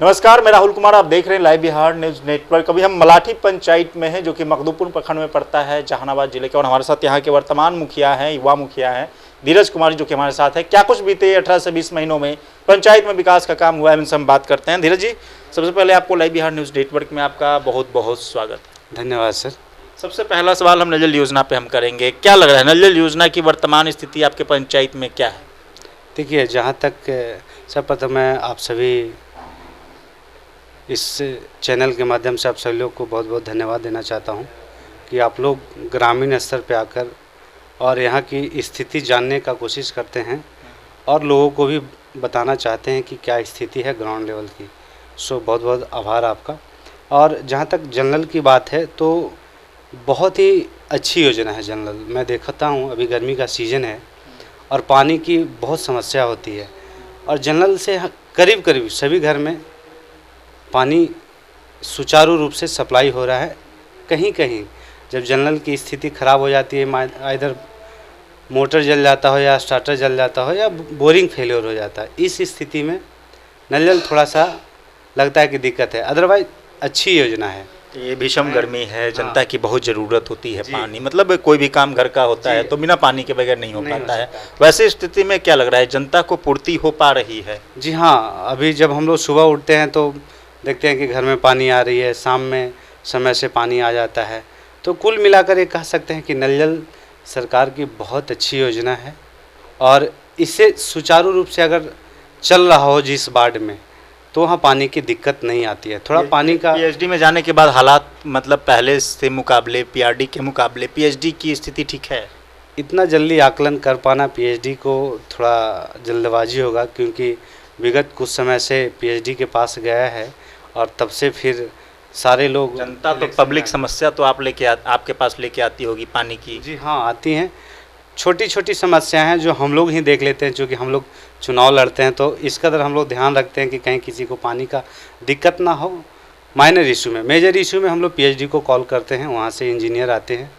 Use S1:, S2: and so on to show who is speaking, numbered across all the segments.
S1: नमस्कार, मैं राहुल कुमार। आप देख रहे हैं लाइव बिहार न्यूज नेटवर्क। अभी हम मलाठी पंचायत में हैं, जो कि मखदूमपुर प्रखंड में पड़ता है, जहानाबाद जिले के। और हमारे साथ यहाँ के वर्तमान मुखिया हैं, युवा मुखिया हैं धीरज कुमार, जो कि हमारे साथ है। क्या कुछ बीते 18 से 20 महीनों में पंचायत में विकास का काम हुआ है, इनसे हम बात करते हैं। धीरज जी, सबसे पहले आपको लाइव बिहार न्यूज नेटवर्क में आपका बहुत बहुत स्वागत है।
S2: धन्यवाद सर। सबसे
S1: पहला सवाल हम नल जल योजना पे हम करेंगे। क्या लग रहा है, नल जल योजना की वर्तमान स्थिति आपके पंचायत में क्या है?
S2: देखिए, जहाँ तक सर्वप्रथम मैं आप सभी इस चैनल के माध्यम से आप सभी लोग को बहुत बहुत धन्यवाद देना चाहता हूँ कि आप लोग ग्रामीण स्तर पे आकर और यहाँ की स्थिति जानने का कोशिश करते हैं और लोगों को भी बताना चाहते हैं कि क्या स्थिति है ग्राउंड लेवल की। सो बहुत बहुत आभार आपका। और जहाँ तक जनरल की बात है तो बहुत ही अच्छी योजना है जनरल। मैं देखता हूँ अभी गर्मी का सीज़न है और पानी की बहुत समस्या होती है और जनरल से करीब करीब सभी घर में पानी सुचारू रूप से सप्लाई हो रहा है। कहीं कहीं जब जनरल की स्थिति ख़राब हो जाती है, इधर मोटर जल जाता हो या स्टार्टर जल जाता हो या बोरिंग फेलियर हो जाता है, इस स्थिति में नल जल थोड़ा सा लगता है कि दिक्कत है। अदरवाइज अच्छी योजना है।
S1: ये भीषण गर्मी है, जनता की बहुत ज़रूरत होती है पानी। मतलब कोई भी काम घर का होता है तो बिना पानी के बगैर नहीं हो पाता है। वैसे स्थिति में क्या लग रहा है, जनता को पूर्ति हो पा रही है?
S2: जी हाँ, अभी जब हम लोग सुबह उठते हैं तो देखते हैं कि घर में पानी आ रही है, शाम में समय से पानी आ जाता है। तो कुल मिलाकर ये कह सकते हैं कि नल जल सरकार की बहुत अच्छी योजना है और इससे सुचारू रूप से अगर चल रहा हो जिस वार्ड में तो वहाँ पानी की दिक्कत नहीं आती है। थोड़ा पानी का
S1: पीएचडी में जाने के बाद हालात मतलब पहले से मुकाबले, पीआरडी के मुकाबले पीएचडी की स्थिति ठीक है?
S2: इतना जल्दी आकलन कर पाना पीएचडी को थोड़ा जल्दबाजी होगा, क्योंकि विगत कुछ समय से पीएचडी के पास गया है और तब से फिर सारे लोग
S1: जनता तो पब्लिक समस्या तो आपके पास लेके आती होगी पानी की।
S2: जी हाँ, आती हैं। छोटी छोटी समस्याएं हैं जो हम लोग ही देख लेते हैं, क्योंकि हम लोग चुनाव लड़ते हैं तो इस कदर हम लोग ध्यान रखते हैं कि कहीं किसी को पानी का दिक्कत ना हो। माइनर इशू में, मेजर इशू में हम लोग पीएचडी को कॉल करते हैं, वहाँ से इंजीनियर आते हैं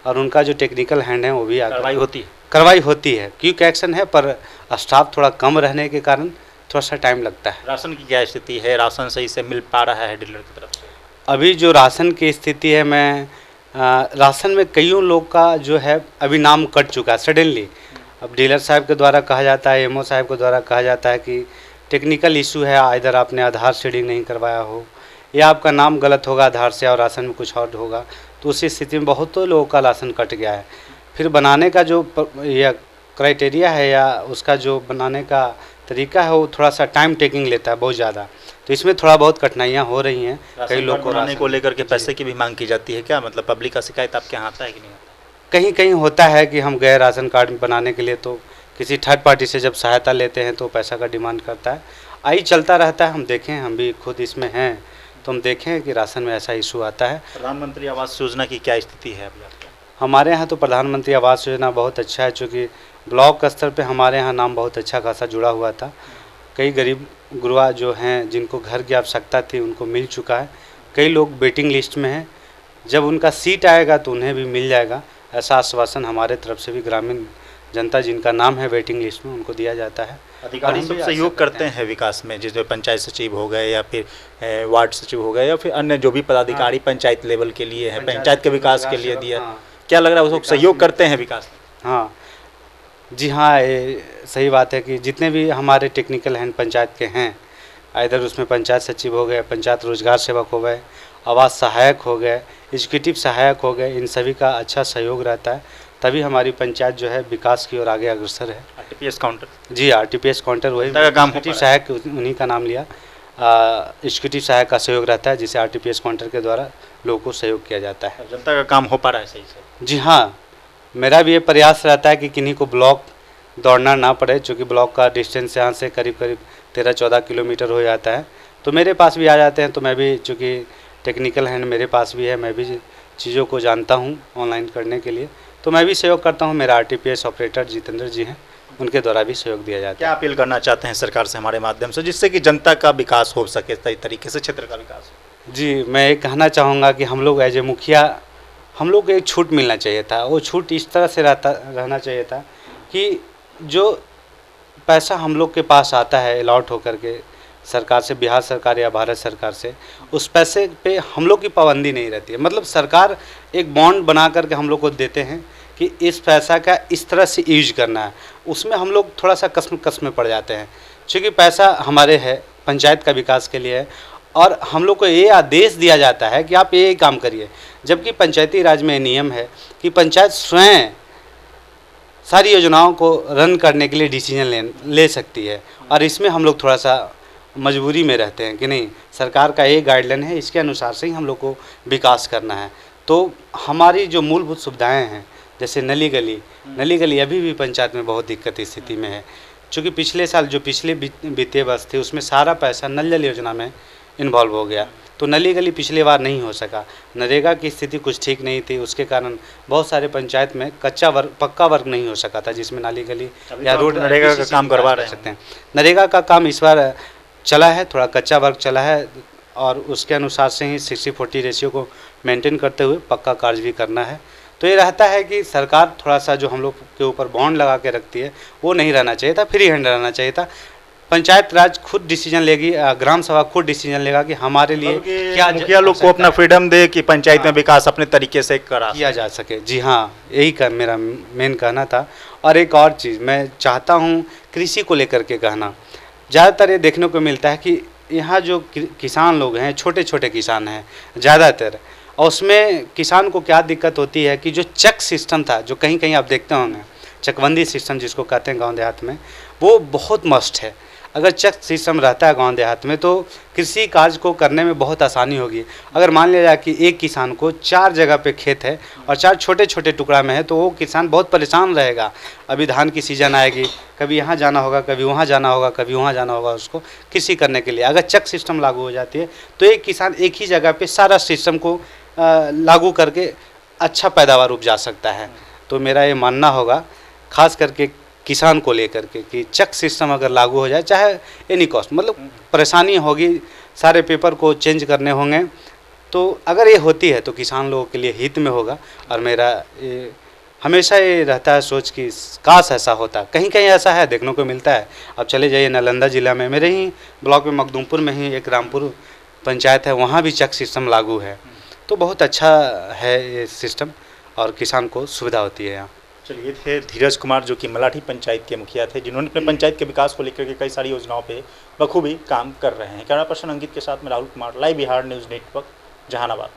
S2: और उनका जो टेक्निकल हैंड है वो भी कार्रवाई होती है। क्विक एक्शन है, पर स्टाफ थोड़ा कम रहने के कारण थोड़ा सा टाइम लगता है।
S1: राशन की क्या स्थिति है? राशन सही से मिल पा रहा है डीलर की तरफ से?
S2: अभी जो राशन की स्थिति है, मैं राशन में कईयों लोग का जो है अभी नाम कट चुका है सडनली। अब डीलर साहब के द्वारा कहा जाता है, एमओ साहब के द्वारा कहा जाता है कि टेक्निकल इशू है, इधर आपने आधार शेडिंग नहीं करवाया हो या आपका नाम गलत होगा आधार से और राशन में कुछ और होगा, तो उसी स्थिति में बहुत तो लोगों का राशन कट गया है। फिर बनाने का जो यह क्राइटेरिया है या उसका जो बनाने का तरीका है वो थोड़ा सा टाइम टेकिंग लेता है बहुत ज़्यादा, तो इसमें थोड़ा बहुत कठिनाइयाँ हो रही हैं।
S1: कई लोग को बनाने को लेकर के पैसे की भी मांग की जाती है क्या? मतलब पब्लिक का शिकायत आपके यहाँ आता है कि नहीं आता?
S2: कहीं कहीं होता है कि हम गए राशन कार्ड बनाने के लिए तो किसी थर्ड पार्टी से जब सहायता लेते हैं तो पैसा का डिमांड करता है। आई चलता रहता है। हम देखें, हम भी खुद इसमें हैं तो हम देखें कि राशन में ऐसा इशू आता है।
S1: प्रधानमंत्री आवास योजना की क्या स्थिति है अभी आपके?
S2: हमारे यहाँ तो प्रधानमंत्री आवास योजना बहुत अच्छा है, चूँकि ब्लॉक स्तर पे हमारे यहाँ नाम बहुत अच्छा खासा जुड़ा हुआ था। कई गरीब गुरुआ जो हैं जिनको घर की आवश्यकता थी उनको मिल चुका है। कई लोग वेटिंग लिस्ट में हैं, जब उनका सीट आएगा तो उन्हें भी मिल जाएगा, ऐसा आश्वासन हमारे तरफ से भी ग्रामीण जनता जिनका नाम है वेटिंग लिस्ट में उनको दिया जाता है।
S1: अधिकारी सब सहयोग करते हैं विकास में, जिसमें पंचायत सचिव हो गए या फिर वार्ड सचिव हो गए या फिर अन्य जो भी पदाधिकारी पंचायत लेवल के लिए है, पंचायत के विकास के लिए दिया, क्या लग रहा है वो लोग सहयोग करते हैं विकास में?
S2: हाँ जी हाँ, ये सही बात है कि जितने भी हमारे टेक्निकल हैंड पंचायत के हैं, इधर उसमें पंचायत सचिव हो गए, पंचायत रोजगार सेवक हो गए, आवास सहायक हो गए, एजुकेटिव सहायक हो गए, इन सभी का अच्छा सहयोग रहता है, तभी हमारी पंचायत जो है विकास की ओर आगे अग्रसर है।
S1: RTPS counter? जी,
S2: आरटीपीएस काउंटर वही एजुकेटिव सहायक, उन्हीं का नाम लिया। एजुकेटिव सहायक का सहयोग रहता है जिसे आरटीपीएस काउंटर के द्वारा लोगों को सहयोग किया जाता है।
S1: जनता का काम हो पा रहा है सही से?
S2: जी हाँ, मेरा भी ये प्रयास रहता है कि किन्हीं को ब्लॉक दौड़ना ना पड़े, चूँकि ब्लॉक का डिस्टेंस यहाँ से करीब करीब 13-14 किलोमीटर हो जाता है, तो मेरे पास भी आ जाते हैं। तो मैं भी, चूँकि टेक्निकल हैंड मेरे पास भी है, मैं भी चीज़ों को जानता हूँ ऑनलाइन करने के लिए, तो मैं भी सहयोग करता हूँ। मेरा आरटीपीएस ऑपरेटर जितेंद्र जी हैं, उनके द्वारा भी सहयोग दिया जाता है।
S1: क्या अपील करना चाहते हैं सरकार से हमारे माध्यम से, जिससे कि जनता का विकास हो सके, सही तरीके से क्षेत्र का विकास हो?
S2: जी, मैं ये कहना चाहूँगा कि हम लोग एज ए मुखिया, हम लोग को एक छूट मिलना चाहिए था। वो छूट इस तरह से रहना चाहिए था कि जो पैसा हम लोग के पास आता है अलॉट होकर के सरकार से, बिहार सरकार या भारत सरकार से, उस पैसे पे हम लोग की पाबंदी नहीं रहती है। मतलब सरकार एक बॉन्ड बना करके हम लोग को देते हैं कि इस पैसा का इस तरह से यूज करना है। उसमें हम लोग थोड़ा सा कस में पड़ जाते हैं, क्योंकि पैसा हमारे है, पंचायत का विकास के लिए है, और हम लोग को ये आदेश दिया जाता है कि आप ये काम करिए, जबकि पंचायती राज में नियम है कि पंचायत स्वयं सारी योजनाओं को रन करने के लिए डिसीजन ले सकती है। और इसमें हम लोग थोड़ा सा मजबूरी में रहते हैं कि नहीं, सरकार का ये गाइडलाइन है, इसके अनुसार से ही हम लोग को विकास करना है। तो हमारी जो मूलभूत सुविधाएं हैं, जैसे नली गली अभी भी पंचायत में बहुत दिक्कत स्थिति में है, क्योंकि पिछले साल जो पिछले वित्तीय वर्ष थे उसमें सारा पैसा नल जल योजना में इन्वॉल्व हो गया, तो नली गली पिछले बार नहीं हो सका। नरेगा की स्थिति कुछ ठीक नहीं थी, उसके कारण बहुत सारे पंचायत में कच्चा वर्क, पक्का वर्क नहीं हो सका था, जिसमें नाली गली या रोड
S1: नरेगा का काम करवा रहे
S2: सकते हैं। नरेगा का काम इस बार चला है, थोड़ा कच्चा वर्क चला है, और उसके अनुसार से ही 60-40 रेशियो को मेंटेन करते हुए पक्का कार्य भी करना है। तो ये रहता है कि सरकार थोड़ा सा जो हम लोग के ऊपर बॉन्ड लगा के रखती है वो नहीं रहना चाहिए था, फ्री हैंड रहना चाहिए था। पंचायत राज खुद डिसीजन लेगी, ग्राम सभा खुद डिसीजन लेगा कि हमारे लिए क्या
S1: मुखिया लोग को अपना फ्रीडम दे कि पंचायत में विकास अपने तरीके से किया
S2: जा सके। जी हाँ, यही मेरा मेन कहना था। और एक और चीज़ मैं चाहता हूँ कृषि को लेकर के कहना, ज़्यादातर ये देखने को मिलता है कि यहाँ जो किसान लोग हैं, छोटे छोटे किसान हैं ज़्यादातर, और उसमें किसान को क्या दिक्कत होती है कि जो चेक सिस्टम था, जो कहीं कहीं आप देखते होंगे चकबंदी सिस्टम जिसको कहते हैं गांव देहात में, वो बहुत मस्ट है। अगर चेक सिस्टम रहता है गांव देहात में तो कृषि कार्य को करने में बहुत आसानी होगी। अगर मान लिया जाए कि एक किसान को 4 जगह पे खेत है और 4 छोटे छोटे टुकड़ा में है, तो वो किसान बहुत परेशान रहेगा। अभी धान की सीजन आएगी, कभी यहाँ जाना होगा, कभी वहाँ जाना होगा, कभी वहाँ जाना होगा उसको कृषि करने के लिए। अगर चेक सिस्टम लागू हो जाती है तो एक किसान एक ही जगह पे सारा सिस्टम को लागू करके अच्छा पैदावार उपजा सकता है। तो मेरा ये मानना होगा खास करके किसान को लेकर के कि चेक सिस्टम अगर लागू हो जाए, चाहे एनी कॉस्ट, मतलब परेशानी होगी, सारे पेपर को चेंज करने होंगे, तो अगर ये होती है तो किसान लोगों के लिए हित में होगा। और मेरा ये हमेशा ये रहता है सोच कि काश ऐसा होता। कहीं कहीं ऐसा है, देखने को मिलता है। अब चले जाइए नालंदा जिला में, मेरे ही ब्लॉक में मखदूमपुर में ही एक रामपुर पंचायत है, वहाँ भी चेक सिस्टम लागू है। तो बहुत अच्छा है ये सिस्टम और किसान को सुविधा होती है यहाँ।
S1: चलिए, थे धीरज कुमार जो कि मलाठी पंचायत के मुखिया थे, जिन्होंने अपने पंचायत के विकास को लेकर के कई सारी योजनाओं पे बखूबी काम कर रहे हैं। कैमरा पर्सन अंकित के साथ में Rahul Kumar, live Bihar news network, Jehanabad.